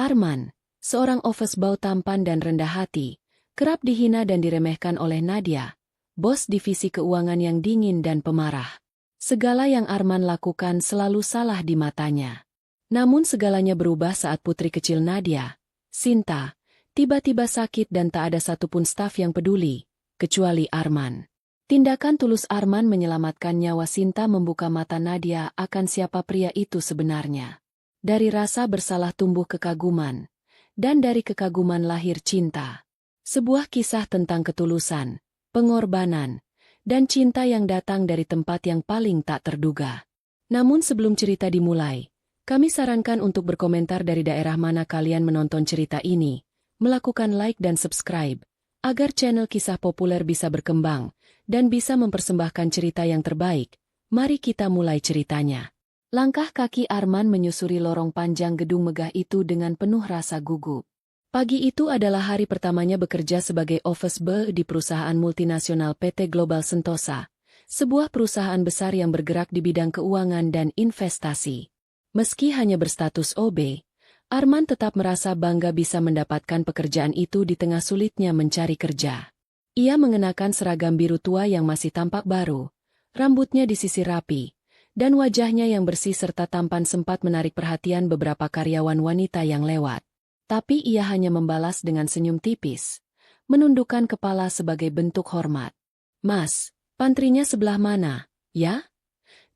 Arman, seorang office boy tampan dan rendah hati, kerap dihina dan diremehkan oleh Nadia, bos divisi keuangan yang dingin dan pemarah. Segala yang Arman lakukan selalu salah di matanya. Namun segalanya berubah saat putri kecil Nadia, Sinta, tiba-tiba sakit dan tak ada satupun staf yang peduli, kecuali Arman. Tindakan tulus Arman menyelamatkan nyawa Sinta membuka mata Nadia akan siapa pria itu sebenarnya. Dari rasa bersalah tumbuh kekaguman, dan dari kekaguman lahir cinta. Sebuah kisah tentang ketulusan, pengorbanan, dan cinta yang datang dari tempat yang paling tak terduga. Namun sebelum cerita dimulai, kami sarankan untuk berkomentar dari daerah mana kalian menonton cerita ini, melakukan like dan subscribe, agar channel kisah populer bisa berkembang, dan bisa mempersembahkan cerita yang terbaik. Mari kita mulai ceritanya. Langkah kaki Arman menyusuri lorong panjang gedung megah itu dengan penuh rasa gugup. Pagi itu adalah hari pertamanya bekerja sebagai office boy di perusahaan multinasional PT Global Sentosa, sebuah perusahaan besar yang bergerak di bidang keuangan dan investasi. Meski hanya berstatus OB, Arman tetap merasa bangga bisa mendapatkan pekerjaan itu di tengah sulitnya mencari kerja. Ia mengenakan seragam biru tua yang masih tampak baru, rambutnya disisir rapi, dan wajahnya yang bersih serta tampan sempat menarik perhatian beberapa karyawan wanita yang lewat. Tapi ia hanya membalas dengan senyum tipis, menundukkan kepala sebagai bentuk hormat. "Mas, pantrinya sebelah mana, ya?"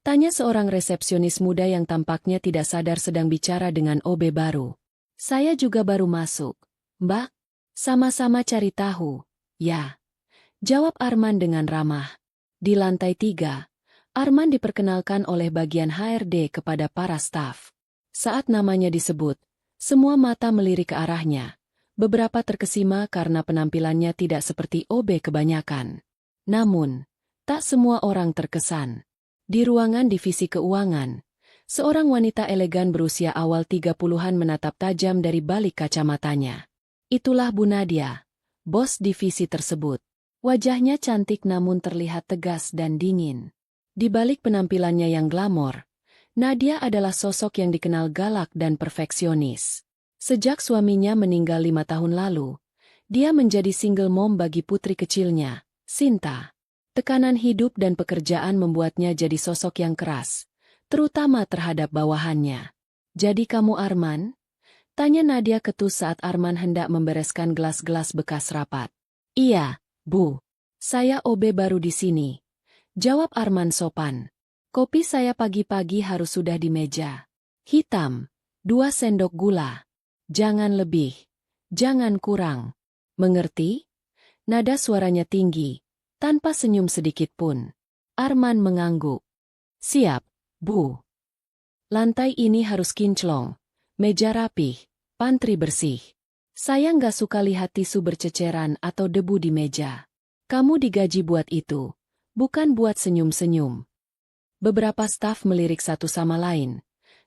tanya seorang resepsionis muda yang tampaknya tidak sadar sedang bicara dengan OB baru. "Saya juga baru masuk, Mbak. Sama-sama cari tahu, ya?" jawab Arman dengan ramah. Di lantai 3, Arman diperkenalkan oleh bagian HRD kepada para staf. Saat namanya disebut, semua mata melirik ke arahnya. Beberapa terkesima karena penampilannya tidak seperti OB kebanyakan. Namun, tak semua orang terkesan. Di ruangan divisi keuangan, seorang wanita elegan berusia awal 30-an menatap tajam dari balik kacamatanya. Itulah Bu Nadia, bos divisi tersebut. Wajahnya cantik namun terlihat tegas dan dingin. Di balik penampilannya yang glamor, Nadia adalah sosok yang dikenal galak dan perfeksionis. Sejak suaminya meninggal 5 tahun lalu, dia menjadi single mom bagi putri kecilnya, Sinta. Tekanan hidup dan pekerjaan membuatnya jadi sosok yang keras, terutama terhadap bawahannya. "Jadi kamu Arman?" tanya Nadia ketus saat Arman hendak membereskan gelas-gelas bekas rapat. "Iya, Bu. Saya OB baru di sini," jawab Arman sopan. "Kopi saya pagi-pagi harus sudah di meja. Hitam, 2 sendok gula. Jangan lebih, jangan kurang. Mengerti?" Nada suaranya tinggi, tanpa senyum sedikit pun. Arman mengangguk. "Siap, Bu. Lantai ini harus kinclong, meja rapih, pantry bersih. Saya nggak suka lihat tisu berceceran atau debu di meja. Kamu digaji buat itu, bukan buat senyum-senyum." Beberapa staf melirik satu sama lain.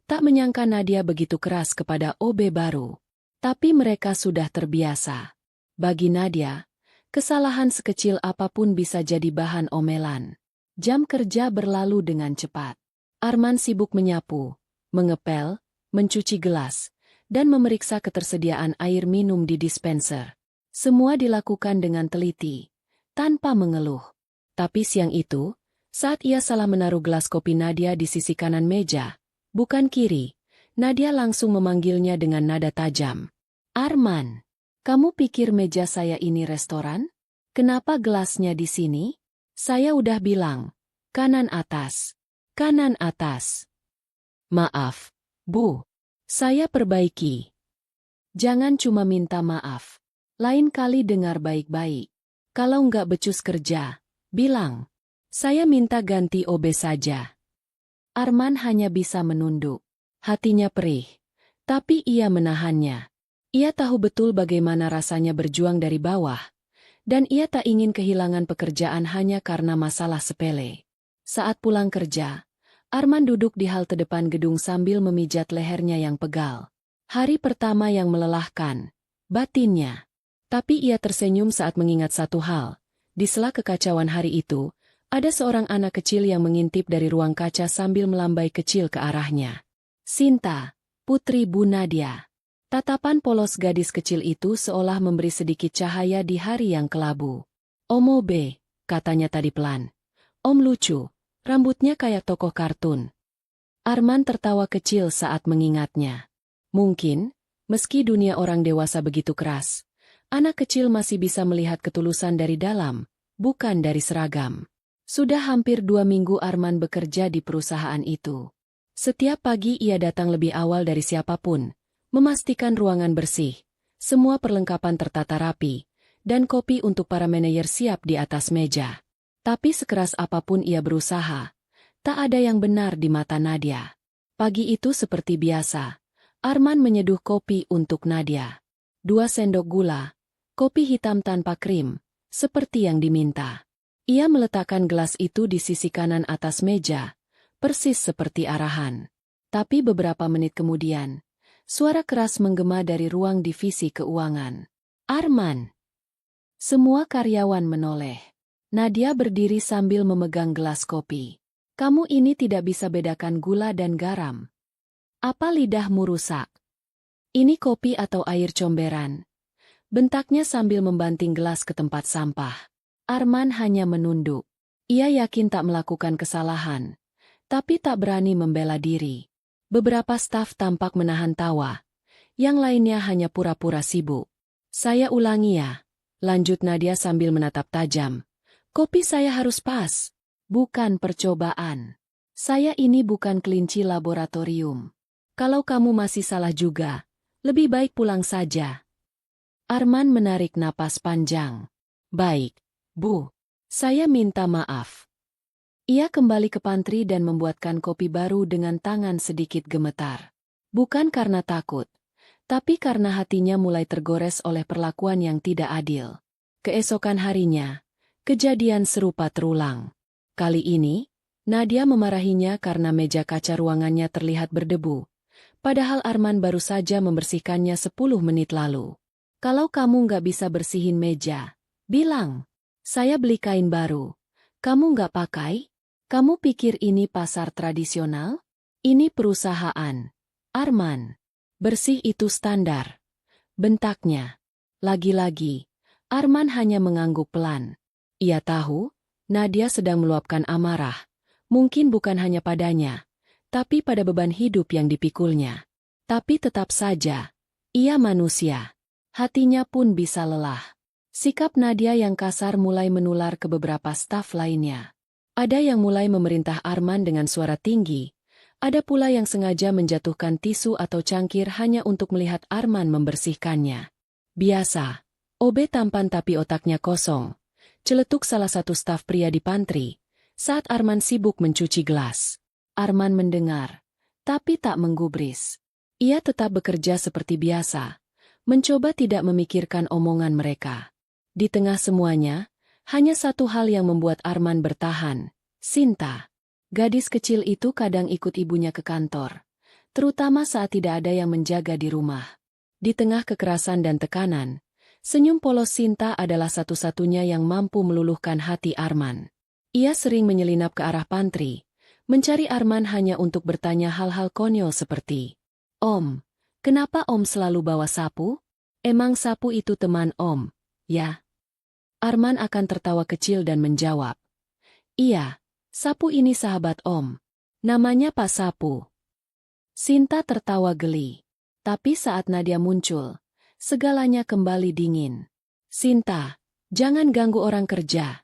Tak menyangka Nadia begitu keras kepada OB baru. Tapi mereka sudah terbiasa. Bagi Nadia, kesalahan sekecil apapun bisa jadi bahan omelan. Jam kerja berlalu dengan cepat. Arman sibuk menyapu, mengepel, mencuci gelas, dan memeriksa ketersediaan air minum di dispenser. Semua dilakukan dengan teliti, tanpa mengeluh. Tapi siang itu, saat ia salah menaruh gelas kopi Nadia di sisi kanan meja, bukan kiri, Nadia langsung memanggilnya dengan nada tajam. "Arman, kamu pikir meja saya ini restoran? Kenapa gelasnya di sini? Saya udah bilang, kanan atas, kanan atas." "Maaf, Bu. Saya perbaiki." "Jangan cuma minta maaf. Lain kali dengar baik-baik. Kalau nggak becus kerja, bilang. Saya minta ganti OB saja." Arman hanya bisa menunduk. Hatinya perih. Tapi ia menahannya. Ia tahu betul bagaimana rasanya berjuang dari bawah. Dan ia tak ingin kehilangan pekerjaan hanya karena masalah sepele. Saat pulang kerja, Arman duduk di halte depan gedung sambil memijat lehernya yang pegal. Hari pertama yang melelahkan, batinnya. Tapi ia tersenyum saat mengingat satu hal. Di sela kekacauan hari itu, ada seorang anak kecil yang mengintip dari ruang kaca sambil melambai kecil ke arahnya. Sinta, putri Bu Nadia. Tatapan polos gadis kecil itu seolah memberi sedikit cahaya di hari yang kelabu. "Om Obe," katanya tadi pelan. "Om lucu, rambutnya kayak tokoh kartun." Arman tertawa kecil saat mengingatnya. Mungkin, meski dunia orang dewasa begitu keras, anak kecil masih bisa melihat ketulusan dari dalam, bukan dari seragam. Sudah hampir 2 minggu Arman bekerja di perusahaan itu. Setiap pagi ia datang lebih awal dari siapapun, memastikan ruangan bersih, semua perlengkapan tertata rapi, dan kopi untuk para manajer siap di atas meja. Tapi sekeras apapun ia berusaha, tak ada yang benar di mata Nadia. Pagi itu seperti biasa, Arman menyeduh kopi untuk Nadia. 2 sendok gula, kopi hitam tanpa krim, seperti yang diminta. Ia meletakkan gelas itu di sisi kanan atas meja, persis seperti arahan. Tapi beberapa menit kemudian, suara keras menggema dari ruang divisi keuangan. "Arman!" Semua karyawan menoleh. Nadia berdiri sambil memegang gelas kopi. "Kamu ini tidak bisa bedakan gula dan garam. Apa lidahmu rusak? Ini kopi atau air comberan?" Bentaknya sambil membanting gelas ke tempat sampah. Arman hanya menunduk. Ia yakin tak melakukan kesalahan, tapi tak berani membela diri. Beberapa staf tampak menahan tawa, yang lainnya hanya pura-pura sibuk. "Saya ulangi ya," lanjut Nadia sambil menatap tajam. "Kopi saya harus pas, bukan percobaan. Saya ini bukan kelinci laboratorium. Kalau kamu masih salah juga, lebih baik pulang saja." Arman menarik napas panjang. "Baik, Bu. Saya minta maaf." Ia kembali ke pantry dan membuatkan kopi baru dengan tangan sedikit gemetar. Bukan karena takut, tapi karena hatinya mulai tergores oleh perlakuan yang tidak adil. Keesokan harinya, kejadian serupa terulang. Kali ini, Nadia memarahinya karena meja kaca ruangannya terlihat berdebu, padahal Arman baru saja membersihkannya 10 menit lalu. "Kalau kamu nggak bisa bersihin meja, bilang. Saya beli kain baru. Kamu nggak pakai? Kamu pikir ini pasar tradisional? Ini perusahaan. Arman. Bersih itu standar." Bentaknya. Lagi-lagi, Arman hanya mengangguk pelan. Ia tahu, Nadia sedang meluapkan amarah. Mungkin bukan hanya padanya, tapi pada beban hidup yang dipikulnya. Tapi tetap saja, ia manusia. Hatinya pun bisa lelah. Sikap Nadia yang kasar mulai menular ke beberapa staf lainnya. Ada yang mulai memerintah Arman dengan suara tinggi, ada pula yang sengaja menjatuhkan tisu atau cangkir hanya untuk melihat Arman membersihkannya. "Biasa, Obe tampan tapi otaknya kosong," celetuk salah satu staf pria di pantry, saat Arman sibuk mencuci gelas. Arman mendengar, tapi tak menggubris. Ia tetap bekerja seperti biasa, mencoba tidak memikirkan omongan mereka. Di tengah semuanya, hanya satu hal yang membuat Arman bertahan, Sinta. Gadis kecil itu kadang ikut ibunya ke kantor, terutama saat tidak ada yang menjaga di rumah. Di tengah kekerasan dan tekanan, senyum polos Sinta adalah satu-satunya yang mampu meluluhkan hati Arman. Ia sering menyelinap ke arah pantry, mencari Arman hanya untuk bertanya hal-hal konyol seperti, "Om, kenapa Om selalu bawa sapu? Emang sapu itu teman Om, ya?" Arman akan tertawa kecil dan menjawab, "Iya, sapu ini sahabat Om. Namanya Pak Sapu." Sinta tertawa geli. Tapi saat Nadia muncul, segalanya kembali dingin. "Sinta, jangan ganggu orang kerja,"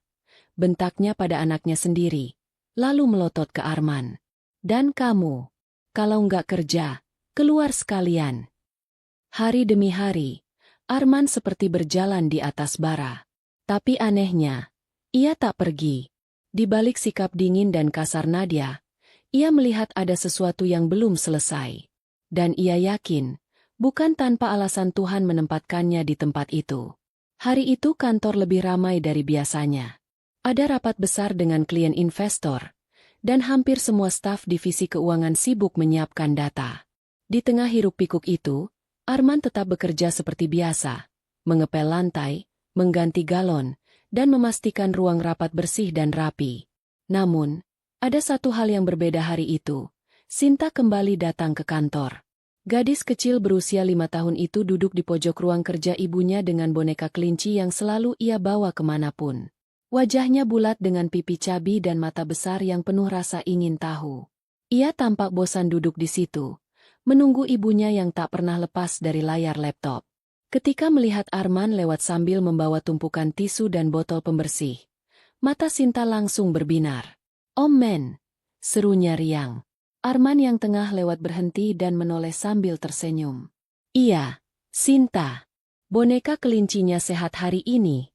bentaknya pada anaknya sendiri, lalu melotot ke Arman. "Dan kamu, kalau nggak kerja, keluar sekalian." Hari demi hari, Arman seperti berjalan di atas bara. Tapi anehnya, ia tak pergi. Di balik sikap dingin dan kasar Nadia, ia melihat ada sesuatu yang belum selesai. Dan ia yakin, bukan tanpa alasan Tuhan menempatkannya di tempat itu. Hari itu kantor lebih ramai dari biasanya. Ada rapat besar dengan klien investor, dan hampir semua staf divisi keuangan sibuk menyiapkan data. Di tengah hiruk-pikuk itu, Arman tetap bekerja seperti biasa, mengepel lantai, mengganti galon, dan memastikan ruang rapat bersih dan rapi. Namun, ada satu hal yang berbeda hari itu. Sinta kembali datang ke kantor. Gadis kecil berusia 5 tahun itu duduk di pojok ruang kerja ibunya dengan boneka kelinci yang selalu ia bawa kemanapun. Wajahnya bulat dengan pipi cabi dan mata besar yang penuh rasa ingin tahu. Ia tampak bosan duduk di situ, menunggu ibunya yang tak pernah lepas dari layar laptop. Ketika melihat Arman lewat sambil membawa tumpukan tisu dan botol pembersih, mata Sinta langsung berbinar. "Om Men!" serunya riang. Arman yang tengah lewat berhenti dan menoleh sambil tersenyum. "Iya, Sinta. Boneka kelincinya sehat hari ini?"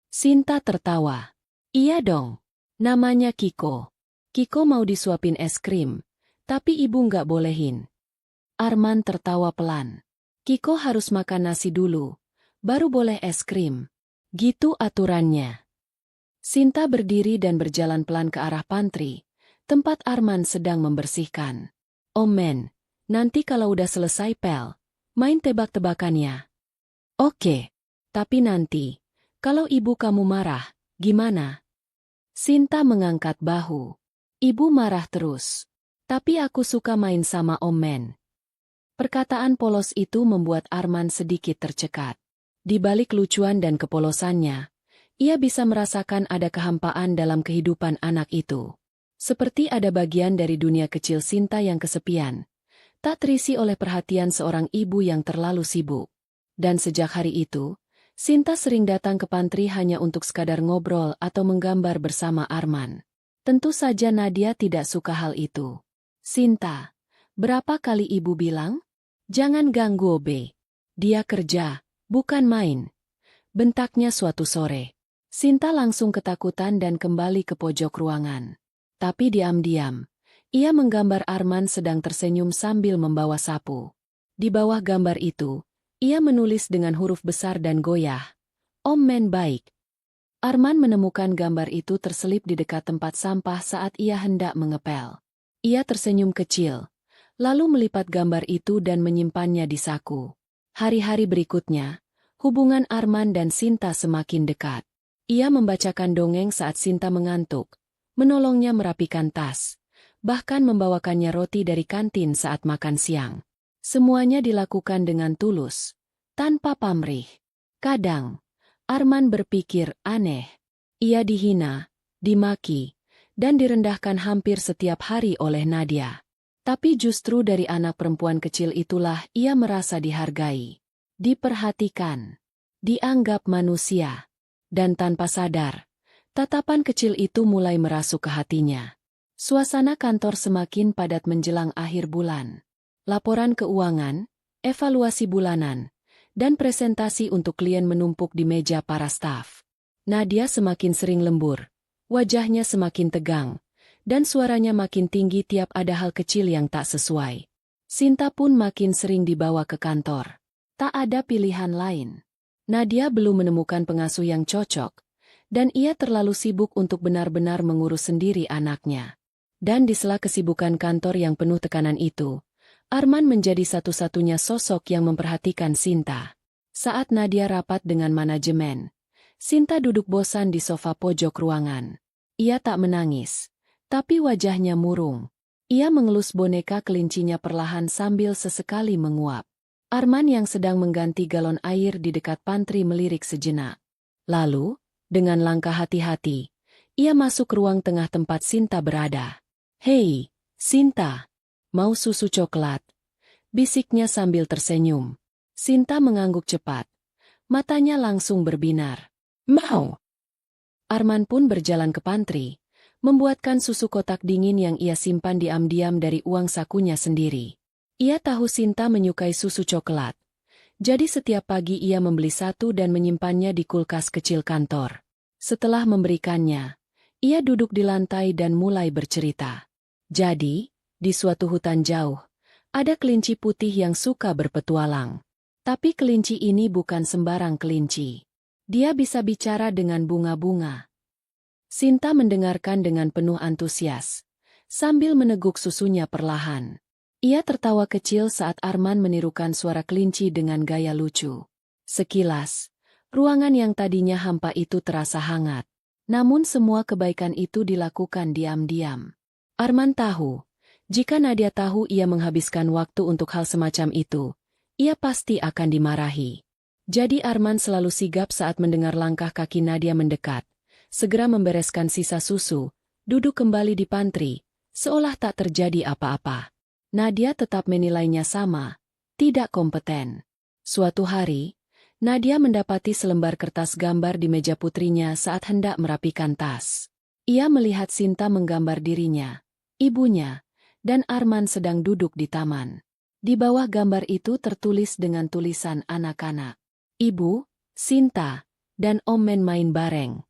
Sinta tertawa. "Iya dong. Namanya Kiko. Kiko mau disuapin es krim, tapi ibu nggak bolehin." Arman tertawa pelan. "Kiko harus makan nasi dulu, baru boleh es krim. Gitu aturannya." Sinta berdiri dan berjalan pelan ke arah pantry, tempat Arman sedang membersihkan. "Om Men, nanti kalau udah selesai pel, main tebak-tebakannya." "Oke, tapi nanti, kalau ibu kamu marah, gimana?" Sinta mengangkat bahu. "Ibu marah terus. Tapi aku suka main sama Om Men." Perkataan polos itu membuat Arman sedikit tercekat. Di balik lucuan dan kepolosannya, ia bisa merasakan ada kehampaan dalam kehidupan anak itu. Seperti ada bagian dari dunia kecil Sinta yang kesepian, tak terisi oleh perhatian seorang ibu yang terlalu sibuk. Dan sejak hari itu, Sinta sering datang ke pantry hanya untuk sekadar ngobrol atau menggambar bersama Arman. Tentu saja Nadia tidak suka hal itu. "Sinta, berapa kali ibu bilang? Jangan ganggu Obe. Dia kerja, bukan main." Bentaknya suatu sore. Sinta langsung ketakutan dan kembali ke pojok ruangan. Tapi diam-diam, ia menggambar Arman sedang tersenyum sambil membawa sapu. Di bawah gambar itu, ia menulis dengan huruf besar dan goyah, "Om Men baik." Arman menemukan gambar itu terselip di dekat tempat sampah saat ia hendak mengepel. Ia tersenyum kecil, lalu melipat gambar itu dan menyimpannya di saku. Hari-hari berikutnya, hubungan Arman dan Sinta semakin dekat. Ia membacakan dongeng saat Sinta mengantuk, menolongnya merapikan tas, bahkan membawakannya roti dari kantin saat makan siang. Semuanya dilakukan dengan tulus, tanpa pamrih. Kadang, Arman berpikir aneh. Ia dihina, dimaki, dan direndahkan hampir setiap hari oleh Nadia. Tapi justru dari anak perempuan kecil itulah ia merasa dihargai, diperhatikan, dianggap manusia. Dan tanpa sadar, tatapan kecil itu mulai merasuk ke hatinya. Suasana kantor semakin padat menjelang akhir bulan. Laporan keuangan, evaluasi bulanan, dan presentasi untuk klien menumpuk di meja para staf. Nadia semakin sering lembur, wajahnya semakin tegang, dan suaranya makin tinggi tiap ada hal kecil yang tak sesuai. Sinta pun makin sering dibawa ke kantor. Tak ada pilihan lain. Nadia belum menemukan pengasuh yang cocok, dan ia terlalu sibuk untuk benar-benar mengurus sendiri anaknya. Dan di sela kesibukan kantor yang penuh tekanan itu, Arman menjadi satu-satunya sosok yang memperhatikan Sinta. Saat Nadia rapat dengan manajemen, Sinta duduk bosan di sofa pojok ruangan. Ia tak menangis, tapi wajahnya murung. Ia mengelus boneka kelincinya perlahan sambil sesekali menguap. Arman yang sedang mengganti galon air di dekat pantry melirik sejenak. Lalu, dengan langkah hati-hati, ia masuk ke ruang tengah tempat Sinta berada. "Hei, Sinta, mau susu coklat?" bisiknya sambil tersenyum. Sinta mengangguk cepat. Matanya langsung berbinar. "Mau." Arman pun berjalan ke pantry, membuatkan susu kotak dingin yang ia simpan diam-diam dari uang sakunya sendiri. Ia tahu Sinta menyukai susu coklat. Jadi setiap pagi ia membeli satu dan menyimpannya di kulkas kecil kantor. Setelah memberikannya, ia duduk di lantai dan mulai bercerita. Jadi, di suatu hutan jauh, ada kelinci putih yang suka berpetualang. Tapi kelinci ini bukan sembarang kelinci. Dia bisa bicara dengan bunga-bunga. Sinta mendengarkan dengan penuh antusias, sambil meneguk susunya perlahan. Ia tertawa kecil saat Arman menirukan suara kelinci dengan gaya lucu. Sekilas, ruangan yang tadinya hampa itu terasa hangat. Namun semua kebaikan itu dilakukan diam-diam. Arman tahu, Jika Nadia tahu ia menghabiskan waktu untuk hal semacam itu, ia pasti akan dimarahi. Jadi Arman selalu sigap saat mendengar langkah kaki Nadia mendekat. Segera membereskan sisa susu, duduk kembali di pantry, seolah tak terjadi apa-apa. Nadia tetap menilainya sama, tidak kompeten. Suatu hari, Nadia mendapati selembar kertas gambar di meja putrinya saat hendak merapikan tas. Ia melihat Sinta menggambar dirinya, ibunya, dan Arman sedang duduk di taman. Di bawah gambar itu tertulis dengan tulisan anak-anak. Ibu, Sinta, dan Om main bareng.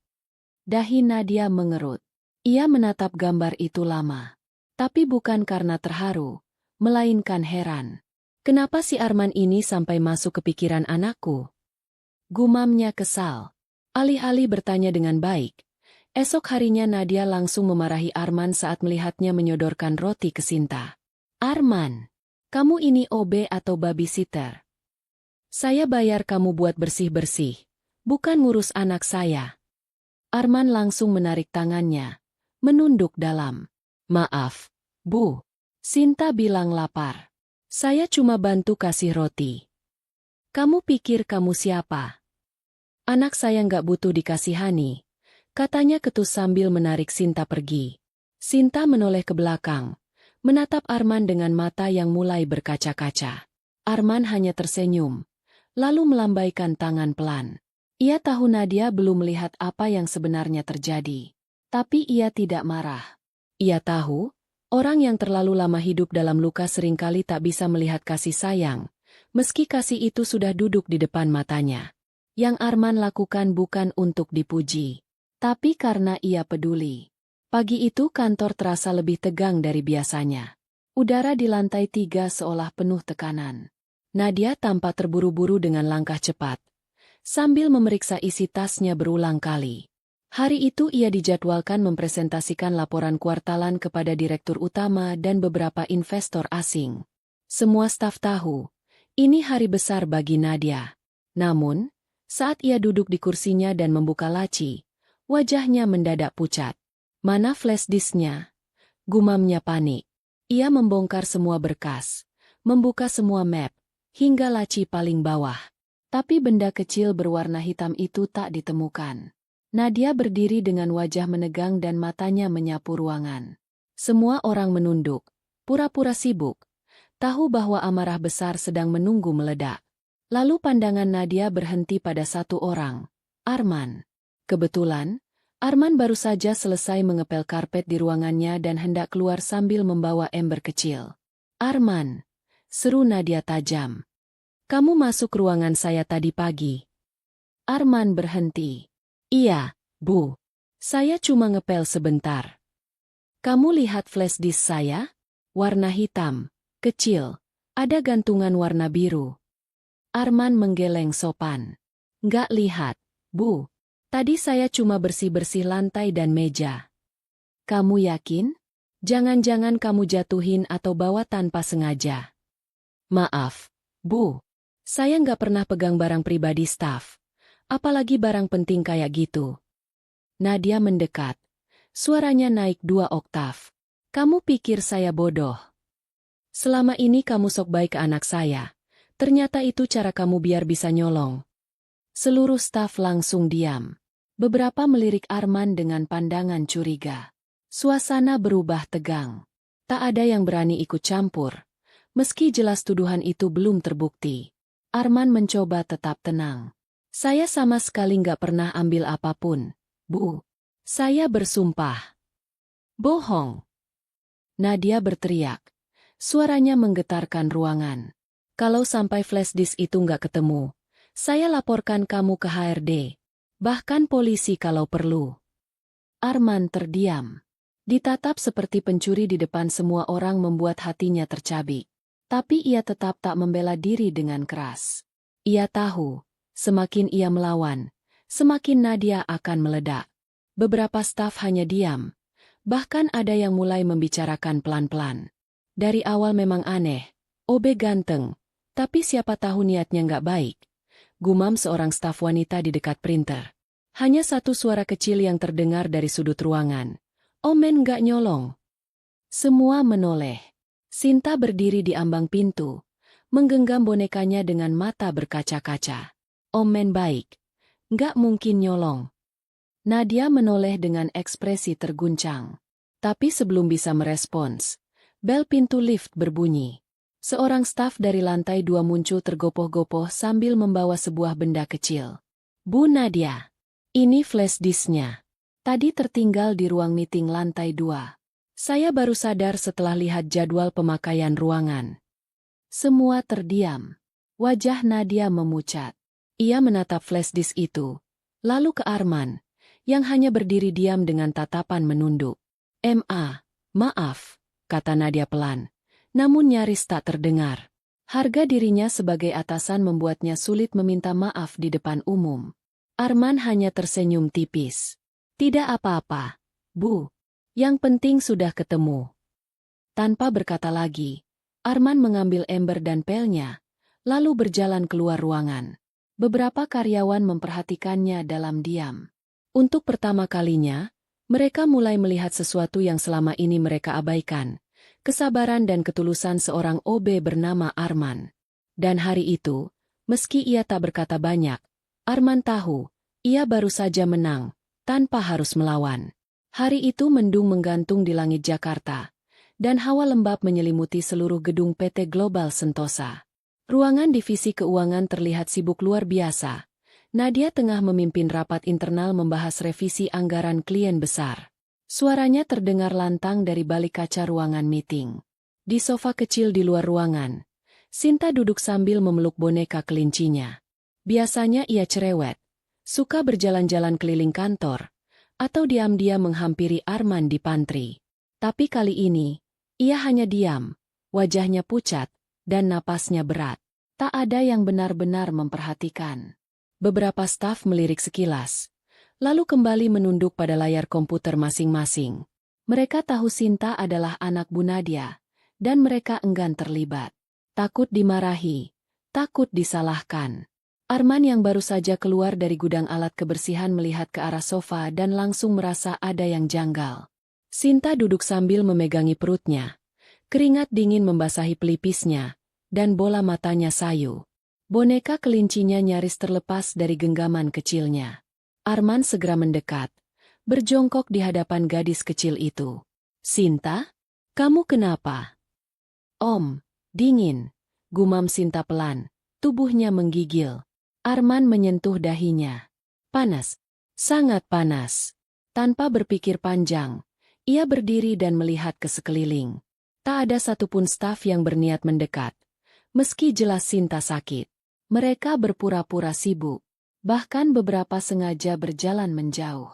Dahi Nadia mengerut. Ia menatap gambar itu lama. Tapi bukan karena terharu, melainkan heran. Kenapa si Arman ini sampai masuk ke pikiran anakku? Gumamnya kesal. Alih-alih bertanya dengan baik, esok harinya Nadia langsung memarahi Arman saat melihatnya menyodorkan roti ke Sinta. Arman, kamu ini OB atau babysitter? Saya bayar kamu buat bersih-bersih, bukan ngurus anak saya. Arman langsung menarik tangannya, menunduk dalam. Maaf, Bu. Sinta bilang lapar. Saya cuma bantu kasih roti. Kamu pikir kamu siapa? Anak saya nggak butuh dikasihani, katanya ketus sambil menarik Sinta pergi. Sinta menoleh ke belakang, menatap Arman dengan mata yang mulai berkaca-kaca. Arman hanya tersenyum, lalu melambaikan tangan pelan. Ia tahu Nadia belum melihat apa yang sebenarnya terjadi. Tapi ia tidak marah. Ia tahu, orang yang terlalu lama hidup dalam luka seringkali tak bisa melihat kasih sayang, meski kasih itu sudah duduk di depan matanya. Yang Arman lakukan bukan untuk dipuji, tapi karena ia peduli. Pagi itu kantor terasa lebih tegang dari biasanya. Udara di lantai 3 seolah penuh tekanan. Nadia tampak terburu-buru dengan langkah cepat, sambil memeriksa isi tasnya berulang kali. Hari itu ia dijadwalkan mempresentasikan laporan kuartalan kepada direktur utama dan beberapa investor asing. Semua staf tahu, ini hari besar bagi Nadia. Namun, saat ia duduk di kursinya dan membuka laci, wajahnya mendadak pucat. Mana flash disknya? Gumamnya panik. Ia membongkar semua berkas, membuka semua map, hingga laci paling bawah. Tapi benda kecil berwarna hitam itu tak ditemukan. Nadia berdiri dengan wajah menegang dan matanya menyapu ruangan. Semua orang menunduk, pura-pura sibuk, tahu bahwa amarah besar sedang menunggu meledak. Lalu pandangan Nadia berhenti pada satu orang, Arman. Kebetulan, Arman baru saja selesai mengepel karpet di ruangannya dan hendak keluar sambil membawa ember kecil. Arman, seru Nadia tajam. Kamu masuk ruangan saya tadi pagi. Arman berhenti. Iya, Bu. Saya cuma ngepel sebentar. Kamu lihat flash disk saya? Warna hitam, kecil, ada gantungan warna biru. Arman menggeleng sopan. Nggak lihat, Bu. Tadi saya cuma bersih-bersih lantai dan meja. Kamu yakin? Jangan-jangan kamu jatuhin atau bawa tanpa sengaja. Maaf, Bu. Saya nggak pernah pegang barang pribadi staf. Apalagi barang penting kayak gitu. Nadia mendekat. Suaranya naik 2 oktav. Kamu pikir saya bodoh? Selama ini kamu sok baik ke anak saya. Ternyata itu cara kamu biar bisa nyolong. Seluruh staf langsung diam. Beberapa melirik Arman dengan pandangan curiga. Suasana berubah tegang. Tak ada yang berani ikut campur. Meski jelas tuduhan itu belum terbukti. Arman mencoba tetap tenang. Saya sama sekali nggak pernah ambil apapun, Bu. Saya bersumpah. Bohong. Nadia berteriak. Suaranya menggetarkan ruangan. Kalau sampai flash disk itu nggak ketemu, saya laporkan kamu ke HRD. Bahkan polisi kalau perlu. Arman terdiam. Ditatap seperti pencuri di depan semua orang membuat hatinya tercabik. Tapi ia tetap tak membela diri dengan keras. Ia tahu, semakin ia melawan, semakin Nadia akan meledak. Beberapa staf hanya diam. Bahkan ada yang mulai membicarakan pelan-pelan. Dari awal memang aneh, OB ganteng, tapi siapa tahu niatnya nggak baik. Gumam seorang staf wanita di dekat printer. Hanya satu suara kecil yang terdengar dari sudut ruangan. Omen nggak nyolong. Semua menoleh. Sinta berdiri di ambang pintu, menggenggam bonekanya dengan mata berkaca-kaca. Omen baik. Nggak mungkin nyolong. Nadia menoleh dengan ekspresi terguncang. Tapi sebelum bisa merespons, bel pintu lift berbunyi. Seorang staf dari lantai 2 muncul tergopoh-gopoh sambil membawa sebuah benda kecil. Bu Nadia, ini flash disknya. Tadi tertinggal di ruang meeting lantai 2. Saya baru sadar setelah lihat jadwal pemakaian ruangan. Semua terdiam. Wajah Nadia memucat. Ia menatap flash disk itu, lalu ke Arman, yang hanya berdiri diam dengan tatapan menunduk. Maaf, kata Nadia pelan, namun nyaris tak terdengar. Harga dirinya sebagai atasan membuatnya sulit meminta maaf di depan umum. Arman hanya tersenyum tipis. Tidak apa-apa, Bu. Yang penting sudah ketemu. Tanpa berkata lagi, Arman mengambil ember dan pelnya, lalu berjalan keluar ruangan. Beberapa karyawan memperhatikannya dalam diam. Untuk pertama kalinya, mereka mulai melihat sesuatu yang selama ini mereka abaikan. Kesabaran dan ketulusan seorang OB bernama Arman. Dan hari itu, meski ia tak berkata banyak, Arman tahu, ia baru saja menang, tanpa harus melawan. Hari itu mendung menggantung di langit Jakarta, dan hawa lembab menyelimuti seluruh gedung PT Global Sentosa. Ruangan divisi keuangan terlihat sibuk luar biasa. Nadia tengah memimpin rapat internal membahas revisi anggaran klien besar. Suaranya terdengar lantang dari balik kaca ruangan meeting. Di sofa kecil di luar ruangan, Sinta duduk sambil memeluk boneka kelincinya. Biasanya ia cerewet, suka berjalan-jalan keliling kantor, atau diam-diam menghampiri Arman di pantry. Tapi kali ini, ia hanya diam, wajahnya pucat, dan napasnya berat. Tak ada yang benar-benar memperhatikan. Beberapa staf melirik sekilas, lalu kembali menunduk pada layar komputer masing-masing. Mereka tahu Sinta adalah anak Bu Nadia, dan mereka enggan terlibat. Takut dimarahi, takut disalahkan. Arman yang baru saja keluar dari gudang alat kebersihan melihat ke arah sofa dan langsung merasa ada yang janggal. Sinta duduk sambil memegangi perutnya. Keringat dingin membasahi pelipisnya, dan bola matanya sayu. Boneka kelincinya nyaris terlepas dari genggaman kecilnya. Arman segera mendekat, berjongkok di hadapan gadis kecil itu. Sinta? Kamu kenapa? Om, dingin, gumam Sinta pelan, tubuhnya menggigil. Arman menyentuh dahinya. Panas, sangat panas. Tanpa berpikir panjang, ia berdiri dan melihat ke sekeliling. Tak ada satupun staf yang berniat mendekat. Meski jelas Sinta sakit, mereka berpura-pura sibuk. Bahkan beberapa sengaja berjalan menjauh.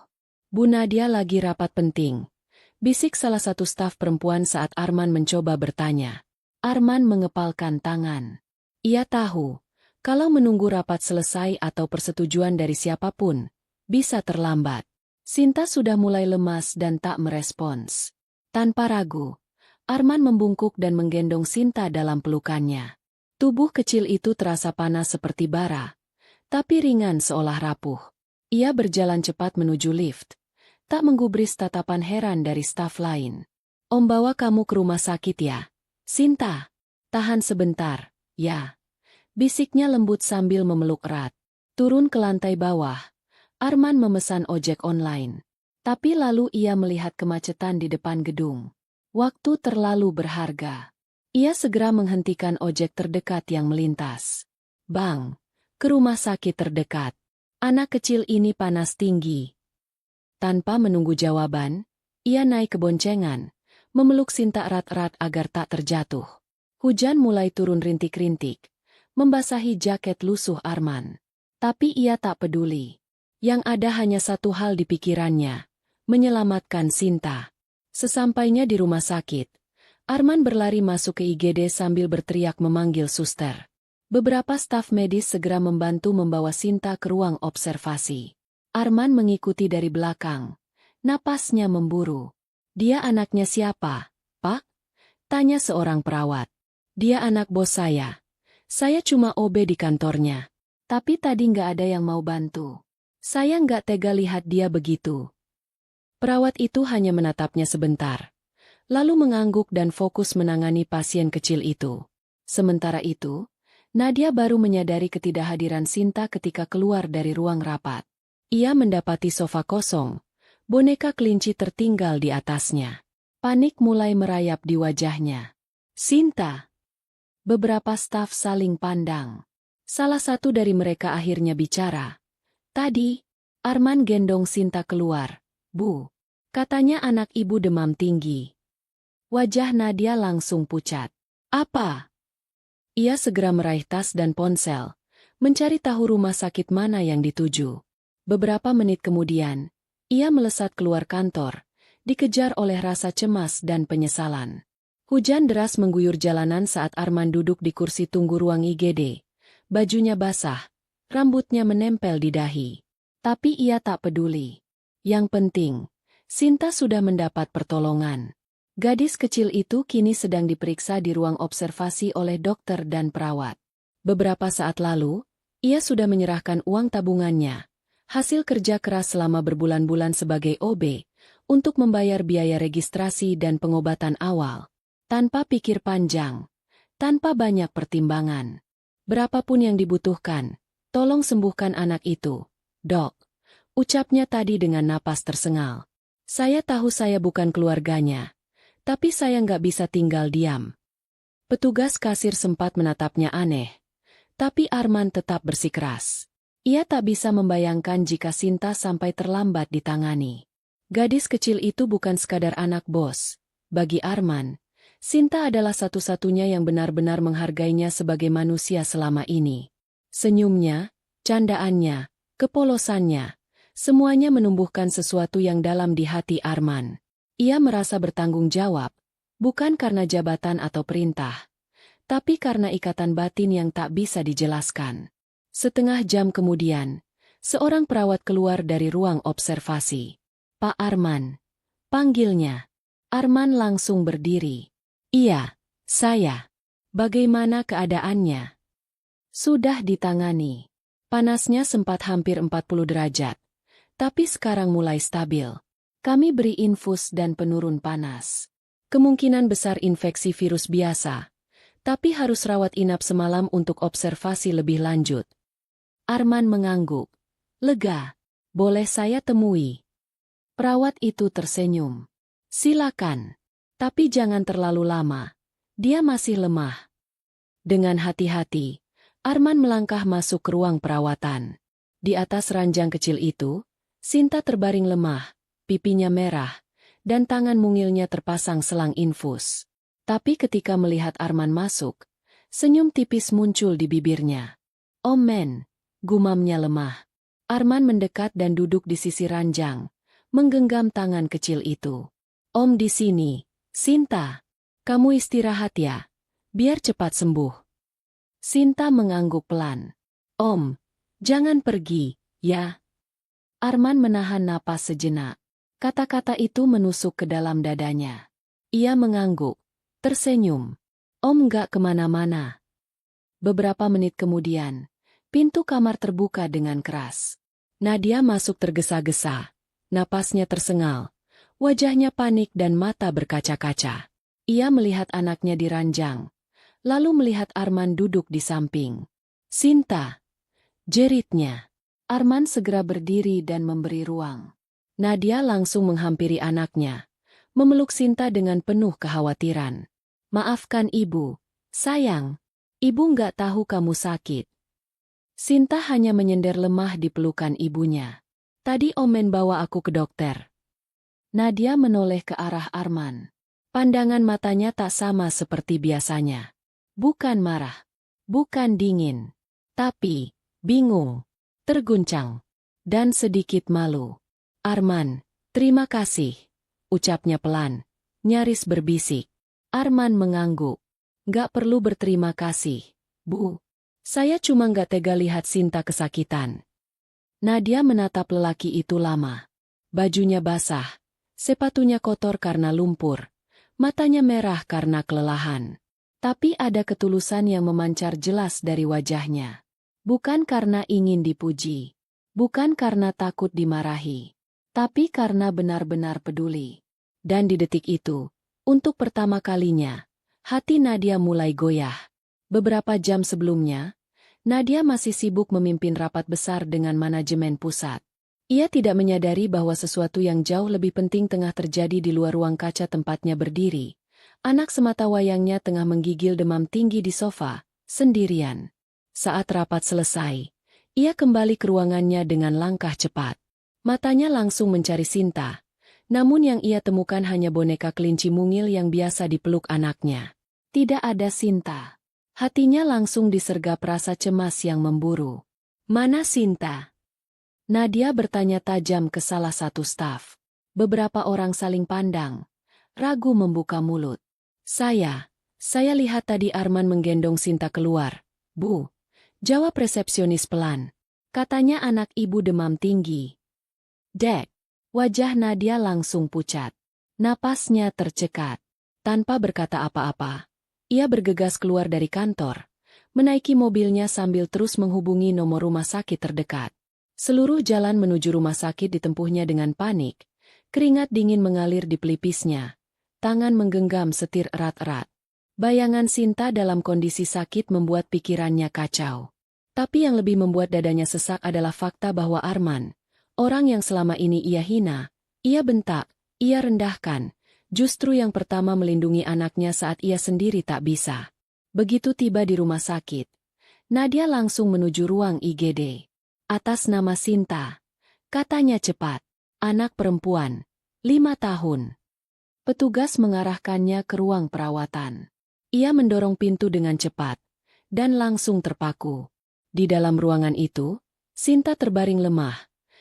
Bu Nadia lagi rapat penting. Bisik salah satu staf perempuan saat Arman mencoba bertanya. Arman mengepalkan tangan. Ia tahu, kalau menunggu rapat selesai atau persetujuan dari siapapun, bisa terlambat. Sinta sudah mulai lemas dan tak merespons. Tanpa ragu, Arman membungkuk dan menggendong Sinta dalam pelukannya. Tubuh kecil itu terasa panas seperti bara, tapi ringan seolah rapuh. Ia berjalan cepat menuju lift, tak menggubris tatapan heran dari staf lain. Om bawa kamu ke rumah sakit ya, Sinta. Tahan sebentar, ya. Bisiknya lembut sambil memeluk erat. Turun ke lantai bawah, Arman memesan ojek online. Tapi lalu ia melihat kemacetan di depan gedung. Waktu terlalu berharga. Ia segera menghentikan ojek terdekat yang melintas. Bang, ke rumah sakit terdekat. Anak kecil ini panas tinggi. Tanpa menunggu jawaban, ia naik ke boncengan, memeluk Sinta erat-erat agar tak terjatuh. Hujan mulai turun rintik-rintik, membasahi jaket lusuh Arman. Tapi ia tak peduli. Yang ada hanya satu hal di pikirannya, menyelamatkan Sinta. Sesampainya di rumah sakit, Arman berlari masuk ke IGD sambil berteriak memanggil suster. Beberapa staf medis segera membantu membawa Sinta ke ruang observasi. Arman mengikuti dari belakang. Napasnya memburu. Dia anaknya siapa, Pak? Tanya seorang perawat. Dia anak bos saya. Saya cuma OB di kantornya. Tapi tadi nggak ada yang mau bantu. Saya nggak tega lihat dia begitu. Perawat itu hanya menatapnya sebentar. lalu mengangguk dan fokus menangani pasien kecil itu. Sementara itu, Nadia baru menyadari ketidakhadiran Sinta ketika keluar dari ruang rapat. Ia mendapati sofa kosong, boneka kelinci tertinggal di atasnya. Panik mulai merayap di wajahnya. Sinta! Beberapa staf saling pandang. Salah satu dari mereka akhirnya bicara. Tadi, Arman gendong Sinta keluar. Bu, katanya anak ibu demam tinggi. Wajah Nadia langsung pucat. Apa? Ia segera meraih tas dan ponsel, mencari tahu rumah sakit mana yang dituju. Beberapa menit kemudian, ia melesat keluar kantor, dikejar oleh rasa cemas dan penyesalan. Hujan deras mengguyur jalanan saat Arman duduk di kursi tunggu ruang IGD. Bajunya basah, rambutnya menempel di dahi. Tapi ia tak peduli. Yang penting, Sinta sudah mendapat pertolongan. Gadis kecil itu kini sedang diperiksa di ruang observasi oleh dokter dan perawat. Beberapa saat lalu, ia sudah menyerahkan uang tabungannya, hasil kerja keras selama berbulan-bulan sebagai OB, untuk membayar biaya registrasi dan pengobatan awal. Tanpa pikir panjang, tanpa banyak pertimbangan. Berapapun yang dibutuhkan, tolong sembuhkan anak itu, Dok. Ucapnya tadi dengan napas tersengal. Saya tahu saya bukan keluarganya. Tapi saya nggak bisa tinggal diam. Petugas kasir sempat menatapnya aneh. Tapi Arman tetap bersikeras. Ia tak bisa membayangkan jika Sinta sampai terlambat ditangani. Gadis kecil itu bukan sekadar anak bos. Bagi Arman, Sinta adalah satu-satunya yang benar-benar menghargainya sebagai manusia selama ini. Senyumnya, candaannya, kepolosannya, semuanya menumbuhkan sesuatu yang dalam di hati Arman. Ia merasa bertanggung jawab, bukan karena jabatan atau perintah, tapi karena ikatan batin yang tak bisa dijelaskan. Setengah jam kemudian, seorang perawat keluar dari ruang observasi. Pak Arman, panggilnya. Arman langsung berdiri. Iya, saya. Bagaimana keadaannya? Sudah ditangani. Panasnya sempat hampir 40 derajat, tapi sekarang mulai stabil. Kami beri infus dan penurun panas. Kemungkinan besar infeksi virus biasa, tapi harus rawat inap semalam untuk observasi lebih lanjut. Arman mengangguk. Lega. Boleh saya temui? Perawat itu tersenyum. Silakan. Tapi jangan terlalu lama. Dia masih lemah. Dengan hati-hati, Arman melangkah masuk ke ruang perawatan. Di atas ranjang kecil itu, Sinta terbaring lemah. Pipinya merah, dan tangan mungilnya terpasang selang infus. Tapi ketika melihat Arman masuk, senyum tipis muncul di bibirnya. Om Men, gumamnya lemah. Arman mendekat dan duduk di sisi ranjang, menggenggam tangan kecil itu. Om di sini, Sinta. Kamu istirahat ya, biar cepat sembuh. Sinta mengangguk pelan. Om, jangan pergi, ya. Arman menahan napas sejenak. Kata-kata itu menusuk ke dalam dadanya. Ia mengangguk, tersenyum. Om nggak kemana-mana. Beberapa menit kemudian, pintu kamar terbuka dengan keras. Nadia masuk tergesa-gesa. Napasnya tersengal. Wajahnya panik dan mata berkaca-kaca. Ia melihat anaknya di ranjang. Lalu melihat Arman duduk di samping. Sinta. Jeritnya. Arman segera berdiri dan memberi ruang. Nadia langsung menghampiri anaknya, memeluk Sinta dengan penuh kekhawatiran. Maafkan ibu, sayang, ibu nggak tahu kamu sakit. Sinta hanya menyender lemah di pelukan ibunya. Tadi Om Men bawa aku ke dokter. Nadia menoleh ke arah Arman. Pandangan matanya tak sama seperti biasanya. Bukan marah, bukan dingin, tapi bingung, terguncang, dan sedikit malu. Arman, terima kasih, ucapnya pelan, nyaris berbisik. Arman mengangguk. Gak perlu berterima kasih, Bu. Saya cuma gak tega lihat Sinta kesakitan. Nadia menatap lelaki itu lama. Bajunya basah, sepatunya kotor karena lumpur, matanya merah karena kelelahan. Tapi ada ketulusan yang memancar jelas dari wajahnya. Bukan karena ingin dipuji, bukan karena takut dimarahi. Tapi karena benar-benar peduli. Dan di detik itu, Untuk pertama kalinya, hati Nadia mulai goyah. Beberapa jam sebelumnya, Nadia masih sibuk memimpin rapat besar dengan manajemen pusat. Ia tidak menyadari bahwa sesuatu yang jauh lebih penting tengah terjadi di luar ruang kaca tempatnya berdiri. Anak sematawayangnya tengah menggigil demam tinggi di sofa, sendirian. Saat rapat selesai, ia kembali ke ruangannya dengan langkah cepat. Matanya langsung mencari Sinta, namun yang ia temukan hanya boneka kelinci mungil yang biasa dipeluk anaknya. Tidak ada Sinta. Hatinya langsung disergap rasa cemas yang memburu. Mana Sinta? Nadia bertanya tajam ke salah satu staf. Beberapa orang saling pandang, ragu membuka mulut. Saya lihat tadi Arman menggendong Sinta keluar, Bu. Jawab resepsionis pelan. Katanya anak ibu demam tinggi. Dek. Wajah Nadia langsung pucat. Napasnya tercekat. Tanpa berkata apa-apa, ia bergegas keluar dari kantor, menaiki mobilnya sambil terus menghubungi nomor rumah sakit terdekat. Seluruh jalan menuju rumah sakit ditempuhnya dengan panik. Keringat dingin mengalir di pelipisnya. Tangan menggenggam setir erat-erat. Bayangan Sinta dalam kondisi sakit membuat pikirannya kacau. Tapi yang lebih membuat dadanya sesak adalah fakta bahwa Arman, orang yang selama ini ia hina, ia bentak, ia rendahkan, justru yang pertama melindungi anaknya saat ia sendiri tak bisa. Begitu tiba di rumah sakit, Nadia langsung menuju ruang IGD. Atas nama Sinta, katanya cepat, anak perempuan, 5 tahun. Petugas mengarahkannya ke ruang perawatan. Ia mendorong pintu dengan cepat, dan langsung terpaku. Di dalam ruangan itu, Sinta terbaring lemah,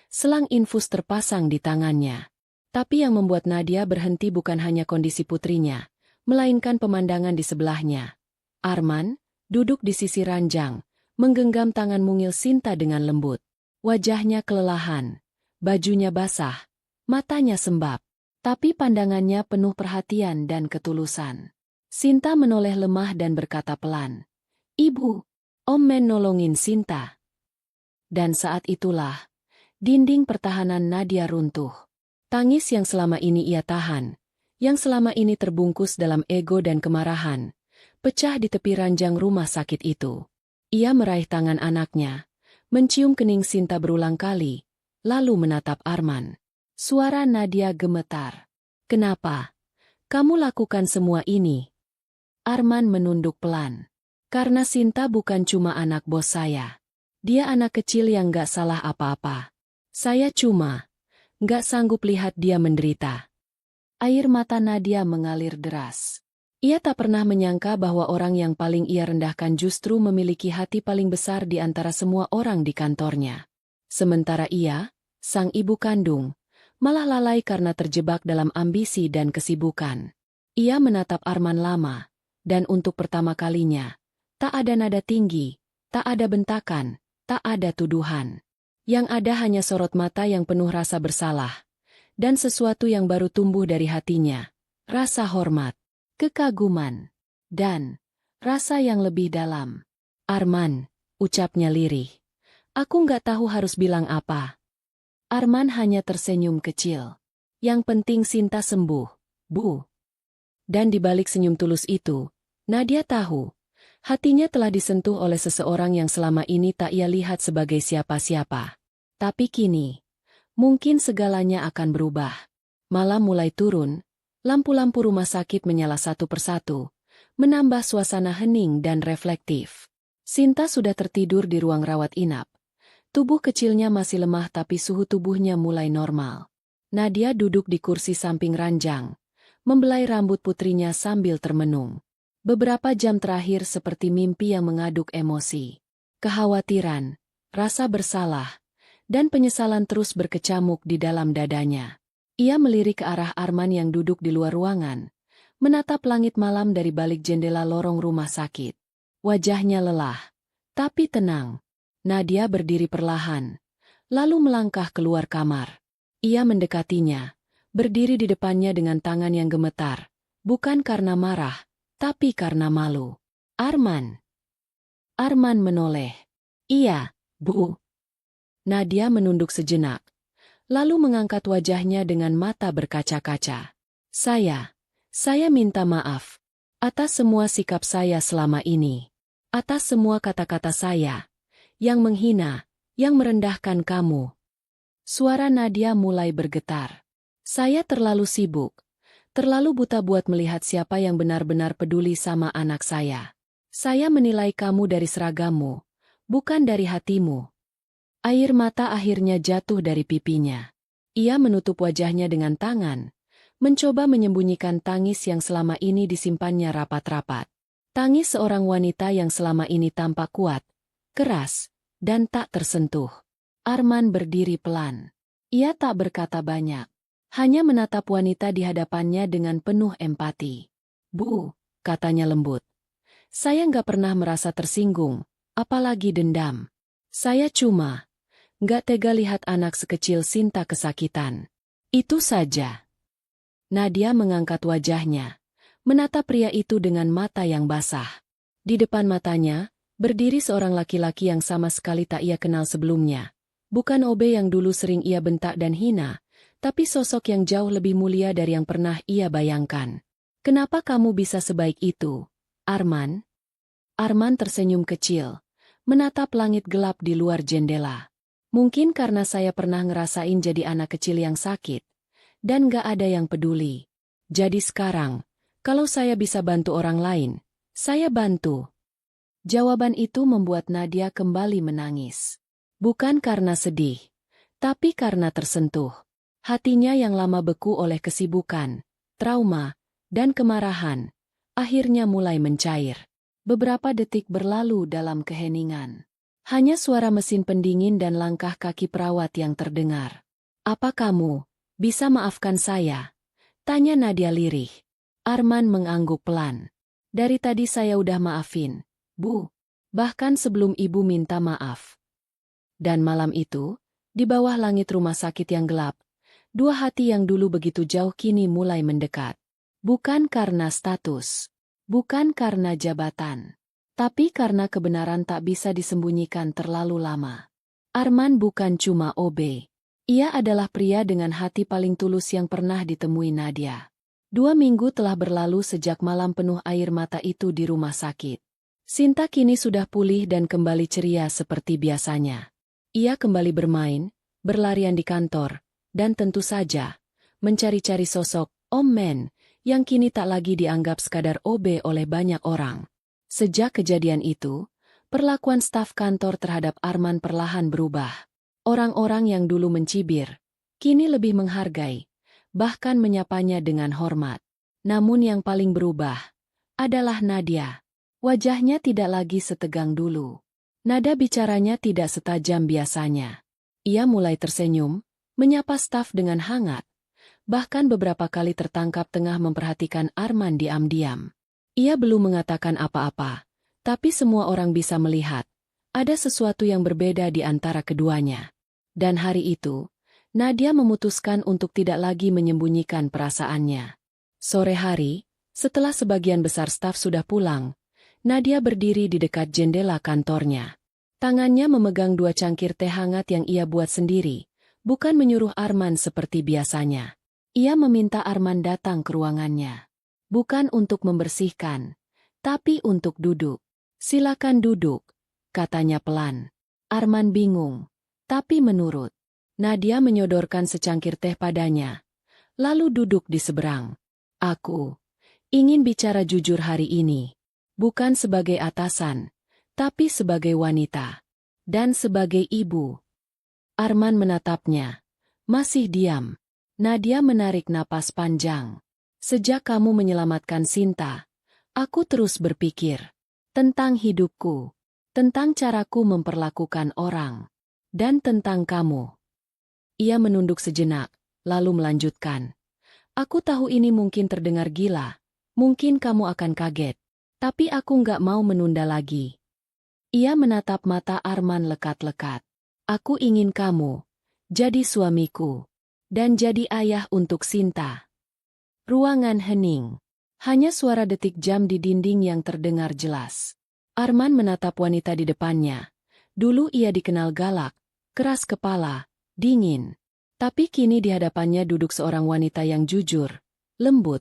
selang infus terpasang di tangannya. Tapi yang membuat Nadia berhenti bukan hanya kondisi putrinya, melainkan pemandangan di sebelahnya. Arman, duduk di sisi ranjang, menggenggam tangan mungil Sinta dengan lembut. Wajahnya kelelahan, bajunya basah, matanya sembab, tapi pandangannya penuh perhatian dan ketulusan. Sinta menoleh lemah dan berkata pelan, "Ibu, Om Men nolongin Sinta." Dan saat itulah, dinding pertahanan Nadia runtuh. Tangis yang selama ini ia tahan, yang selama ini terbungkus dalam ego dan kemarahan, pecah di tepi ranjang rumah sakit itu. Ia meraih tangan anaknya, mencium kening Sinta berulang kali, lalu menatap Arman. Suara Nadia gemetar. "Kenapa? Kamu lakukan semua ini?" Arman menunduk pelan. "Karena Sinta bukan cuma anak bos saya. Dia anak kecil yang gak salah apa-apa. Saya cuma gak sanggup lihat dia menderita." Air mata Nadia mengalir deras. Ia tak pernah menyangka bahwa orang yang paling ia rendahkan justru memiliki hati paling besar di antara semua orang di kantornya. Sementara ia, sang ibu kandung, malah lalai karena terjebak dalam ambisi dan kesibukan. Ia menatap Arman lama, dan untuk pertama kalinya, tak ada nada tinggi, tak ada bentakan, tak ada tuduhan. Yang ada hanya sorot mata yang penuh rasa bersalah, dan sesuatu yang baru tumbuh dari hatinya, rasa hormat, kekaguman, dan rasa yang lebih dalam. "Arman," ucapnya lirih, "aku nggak tahu harus bilang apa." Arman hanya tersenyum kecil. "Yang penting Sinta sembuh, Bu." Dan di balik senyum tulus itu, Nadia tahu, hatinya telah disentuh oleh seseorang yang selama ini tak ia lihat sebagai siapa-siapa. Tapi kini, mungkin segalanya akan berubah. Malam mulai turun, lampu-lampu rumah sakit menyala satu persatu, menambah suasana hening dan reflektif. Sinta sudah tertidur di ruang rawat inap. Tubuh kecilnya masih lemah tapi suhu tubuhnya mulai normal. Nadia duduk di kursi samping ranjang, membelai rambut putrinya sambil termenung. Beberapa jam terakhir seperti mimpi yang mengaduk emosi. Kekhawatiran, rasa bersalah, dan penyesalan terus berkecamuk di dalam dadanya. Ia melirik ke arah Arman yang duduk di luar ruangan, menatap langit malam dari balik jendela lorong rumah sakit. Wajahnya lelah, tapi tenang. Nadia berdiri perlahan, lalu melangkah keluar kamar. Ia mendekatinya, berdiri di depannya dengan tangan yang gemetar, bukan karena marah, tapi karena malu. "Arman." Arman menoleh. "Iya, Bu." Nadia menunduk sejenak, lalu mengangkat wajahnya dengan mata berkaca-kaca. Saya Saya minta maaf atas semua sikap saya selama ini. Atas semua kata-kata saya yang menghina, yang merendahkan kamu. Suara Nadia mulai bergetar. Saya terlalu sibuk, terlalu buta buat melihat siapa yang benar-benar peduli sama anak saya. Saya menilai kamu dari seragamu, bukan dari hatimu. Air mata akhirnya jatuh dari pipinya. Ia menutup wajahnya dengan tangan, mencoba menyembunyikan tangis yang selama ini disimpannya rapat-rapat. Tangis seorang wanita yang selama ini tampak kuat, keras, dan tak tersentuh. Arman berdiri pelan. Ia tak berkata banyak, hanya menatap wanita di hadapannya dengan penuh empati. "Bu," katanya lembut. "Saya nggak pernah merasa tersinggung, apalagi dendam. Saya cuma nggak tega lihat anak sekecil Sinta kesakitan. Itu saja." Nadia mengangkat wajahnya, menatap pria itu dengan mata yang basah. Di depan matanya, berdiri seorang laki-laki yang sama sekali tak ia kenal sebelumnya. Bukan Obe yang dulu sering ia bentak dan hina, tapi sosok yang jauh lebih mulia dari yang pernah ia bayangkan. "Kenapa kamu bisa sebaik itu, Arman?" Arman tersenyum kecil, menatap langit gelap di luar jendela. "Mungkin karena saya pernah ngerasain jadi anak kecil yang sakit, dan gak ada yang peduli. Jadi sekarang, kalau saya bisa bantu orang lain, saya bantu." Jawaban itu membuat Nadia kembali menangis. Bukan karena sedih, tapi karena tersentuh. Hatinya yang lama beku oleh kesibukan, trauma, dan kemarahan, akhirnya mulai mencair. Beberapa detik berlalu dalam keheningan. Hanya suara mesin pendingin dan langkah kaki perawat yang terdengar. "Apa kamu bisa maafkan saya?" tanya Nadia lirih. Arman mengangguk pelan. "Dari tadi saya udah maafin, Bu. Bahkan sebelum Ibu minta maaf." Dan malam itu, di bawah langit rumah sakit yang gelap, dua hati yang dulu begitu jauh kini mulai mendekat. Bukan karena status, bukan karena jabatan, tapi karena kebenaran tak bisa disembunyikan terlalu lama. Arman bukan cuma Obe. Ia adalah pria dengan hati paling tulus yang pernah ditemui Nadia. 2 minggu telah berlalu sejak malam penuh air mata itu di rumah sakit. Sinta kini sudah pulih dan kembali ceria seperti biasanya. Ia kembali bermain, berlarian di kantor, dan tentu saja, mencari-cari sosok Om Men, yang kini tak lagi dianggap sekadar OB oleh banyak orang. Sejak kejadian itu, perlakuan staf kantor terhadap Arman perlahan berubah. Orang-orang yang dulu mencibir, kini lebih menghargai, bahkan menyapanya dengan hormat. Namun yang paling berubah adalah Nadia. Wajahnya tidak lagi setegang dulu. Nada bicaranya tidak setajam biasanya. Ia mulai tersenyum, menyapa staf dengan hangat, bahkan beberapa kali tertangkap tengah memperhatikan Arman diam-diam. Ia belum mengatakan apa-apa, tapi semua orang bisa melihat, ada sesuatu yang berbeda di antara keduanya. Dan hari itu, Nadia memutuskan untuk tidak lagi menyembunyikan perasaannya. Sore hari, setelah sebagian besar staf sudah pulang, Nadia berdiri di dekat jendela kantornya. Tangannya memegang 2 cangkir teh hangat yang ia buat sendiri, bukan menyuruh Arman seperti biasanya. Ia meminta Arman datang ke ruangannya. Bukan untuk membersihkan, tapi untuk duduk. "Silakan duduk," katanya pelan. Arman bingung, tapi menurut. Nadia menyodorkan secangkir teh padanya, lalu duduk di seberang. "Aku ingin bicara jujur hari ini. Bukan sebagai atasan, tapi sebagai wanita. Dan sebagai ibu." Arman menatapnya. Masih diam. Nadia menarik napas panjang. "Sejak kamu menyelamatkan Sinta, aku terus berpikir tentang hidupku, tentang caraku memperlakukan orang, dan tentang kamu." Ia menunduk sejenak, lalu melanjutkan. "Aku tahu ini mungkin terdengar gila, mungkin kamu akan kaget. Tapi aku nggak mau menunda lagi." Ia menatap mata Arman lekat-lekat. "Aku ingin kamu jadi suamiku, dan jadi ayah untuk Sinta." Ruangan hening. Hanya suara detik jam di dinding yang terdengar jelas. Arman menatap wanita di depannya. Dulu ia dikenal galak, keras kepala, dingin. Tapi kini di hadapannya duduk seorang wanita yang jujur, lembut,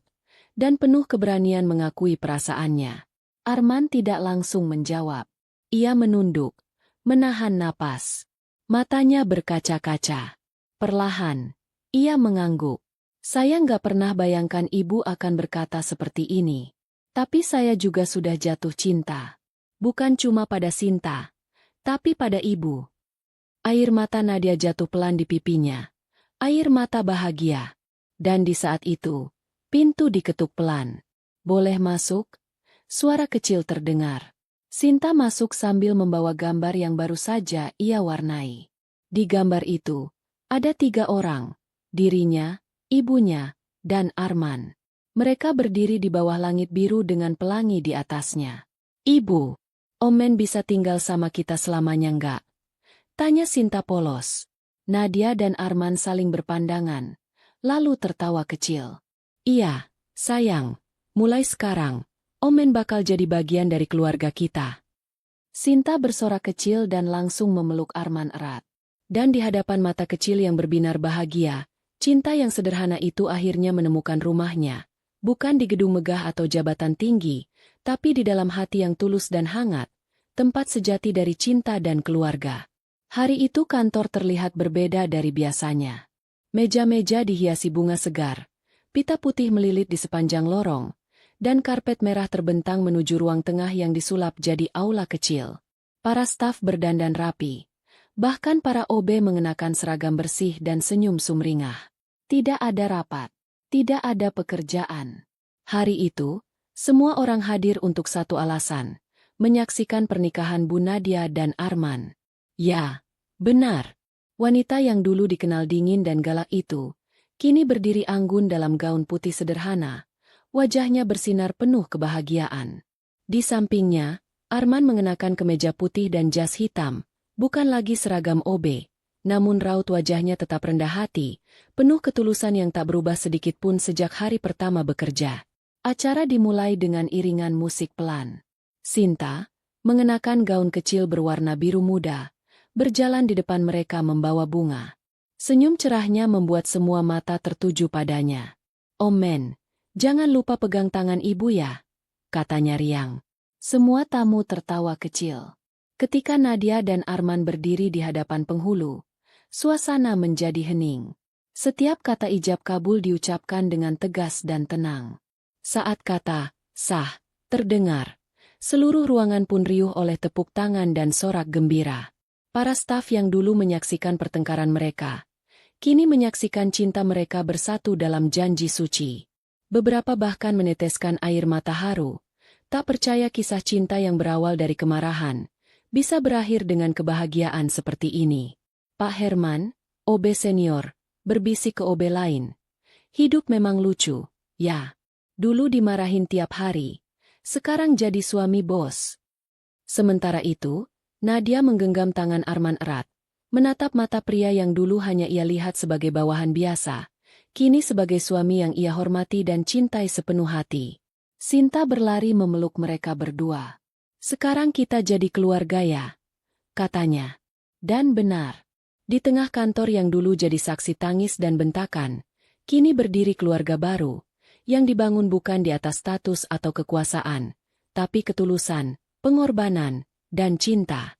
dan penuh keberanian mengakui perasaannya. Arman tidak langsung menjawab. Ia menunduk, menahan napas. Matanya berkaca-kaca. Perlahan, ia mengangguk. Saya nggak pernah bayangkan ibu akan berkata seperti ini. Tapi saya juga sudah jatuh cinta. Bukan cuma pada Sinta, tapi pada ibu. Air mata Nadia jatuh pelan di pipinya. Air mata bahagia. Dan di saat itu, pintu diketuk pelan. Boleh masuk? Suara kecil terdengar. Sinta masuk sambil membawa gambar yang baru saja ia warnai. Di gambar itu, ada 3 orang. Dirinya, ibunya, dan Arman. Mereka berdiri di bawah langit biru dengan pelangi di atasnya. Ibu, Omen bisa tinggal sama kita selamanya nggak? Tanya Sinta polos. Nadia dan Arman saling berpandangan, lalu tertawa kecil. Iya, sayang, mulai sekarang, Omen bakal jadi bagian dari keluarga kita. Sinta bersorak kecil dan langsung memeluk Arman erat. Dan di hadapan mata kecil yang berbinar bahagia, cinta yang sederhana itu akhirnya menemukan rumahnya. Bukan di gedung megah atau jabatan tinggi, tapi di dalam hati yang tulus dan hangat, tempat sejati dari cinta dan keluarga. Hari itu kantor terlihat berbeda dari biasanya. Meja-meja dihiasi bunga segar, pita putih melilit di sepanjang lorong, dan karpet merah terbentang menuju ruang tengah yang disulap jadi aula kecil. Para staf berdandan rapi. Bahkan para OB mengenakan seragam bersih dan senyum sumringah. Tidak ada rapat. Tidak ada pekerjaan. Hari itu, semua orang hadir untuk satu alasan. Menyaksikan pernikahan Bu Nadia dan Arman. Ya, benar. Wanita yang dulu dikenal dingin dan galak itu, kini berdiri anggun dalam gaun putih sederhana. Wajahnya bersinar penuh kebahagiaan. Di sampingnya, Arman mengenakan kemeja putih dan jas hitam, bukan lagi seragam OB, namun raut wajahnya tetap rendah hati, penuh ketulusan yang tak berubah sedikit pun sejak hari pertama bekerja. Acara dimulai dengan iringan musik pelan. Sinta, mengenakan gaun kecil berwarna biru muda, berjalan di depan mereka membawa bunga. Senyum cerahnya membuat semua mata tertuju padanya. Omen, jangan lupa pegang tangan ibu ya, katanya riang. Semua tamu tertawa kecil. Ketika Nadia dan Arman berdiri di hadapan penghulu, suasana menjadi hening. Setiap kata ijab kabul diucapkan dengan tegas dan tenang. Saat kata, sah, terdengar, seluruh ruangan pun riuh oleh tepuk tangan dan sorak gembira. Para staf yang dulu menyaksikan pertengkaran mereka, kini menyaksikan cinta mereka bersatu dalam janji suci. Beberapa bahkan meneteskan air mata haru, tak percaya kisah cinta yang berawal dari kemarahan bisa berakhir dengan kebahagiaan seperti ini. Pak Herman, OB senior, berbisik ke OB lain. Hidup memang lucu, ya. Dulu dimarahin tiap hari, sekarang jadi suami bos. Sementara itu, Nadia menggenggam tangan Arman erat, menatap mata pria yang dulu hanya ia lihat sebagai bawahan biasa, kini sebagai suami yang ia hormati dan cintai sepenuh hati. Sinta berlari memeluk mereka berdua. Sekarang kita jadi keluarga ya, katanya. Dan benar. Di tengah kantor yang dulu jadi saksi tangis dan bentakan, kini berdiri keluarga baru, yang dibangun bukan di atas status atau kekuasaan, tapi ketulusan, pengorbanan, dan cinta.